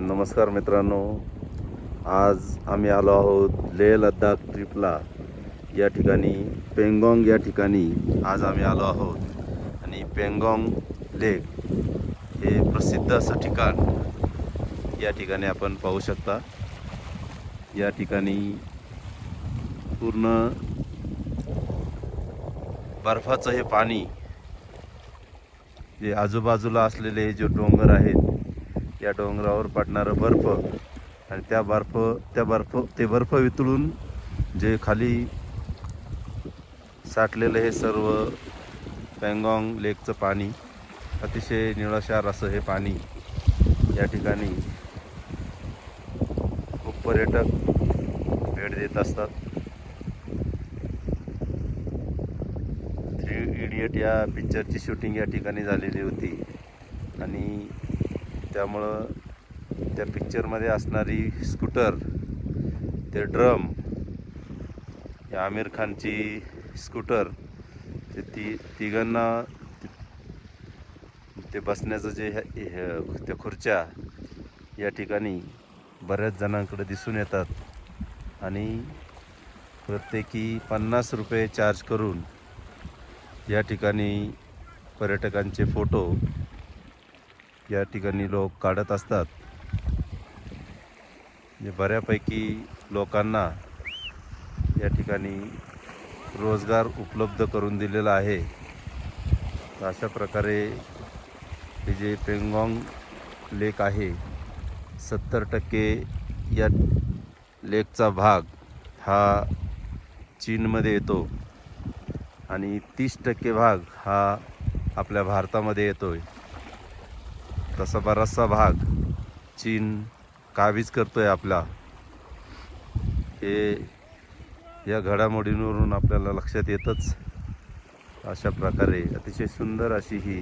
नमस्कार मित्रांनो, आज आम्ही आलो आहोत लेह लद्दाख ट्रिपला। या ठिकाणी पेंगॉंग या ठिकाणी आज आम्ही आलो आहोत आणि पेंगॉंग लेक हे प्रसिद्ध असं ठिकाण या ठिकाणी आपण पाहू शकता। या ठिकाणी पूर्ण बर्फाचं हे पाणी, जे आजूबाजूला असलेले हे जे डोंगर आहेत, या डोंगरावर पडणारं बर्फ आणि ते बर्फ वितळून जे खाली साठलेलं हे सर्व पेंगॉंग लेकचं पाणी, अतिशय निळाशार असं हे पाणी या ठिकाणी खूप पर्यटक भेट देत असतात। थ्री इडियट या पिक्चरची शूटिंग या ठिकाणी झालेली होती आणि त्यामुळं त्या पिक्चरमध्ये असणारी स्कूटर, ते ड्रम, या आमिर खानची स्कूटर, ते तिघांना ते बसण्याचं जे त्या खुर्च्या या ठिकाणी बऱ्याच जणांकडे दिसून येतात आणि प्रत्येकी 50 रुपये चार्ज करून या ठिकाणी पर्यटकांचे फोटो या ठिकाणी लोक काढत असतात। जे बऱ्यापैकी लोकांना या ठिकाणी रोजगार उपलब्ध करून दिलेला आहे। अशा प्रकारे हे जे पेंगॉंग लेक आहे, 70% या लेकचा भाग हा चीनमध्ये येतो आणि 30% भाग हा आपल्या भारतामध्ये येतोय। तसा बराचसा भाग चीन काबीज करतोय आपला। हे या घडामोडींवरून आपल्याला लक्षात येतच। अशा प्रकारे अतिशय सुंदर अशी ही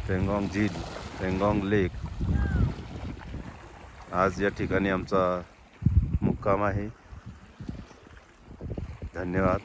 पेंगॉंग झील, पेंगॉंग लेक आज या ठिकाणी आमचा मुक्काम आहे। धन्यवाद।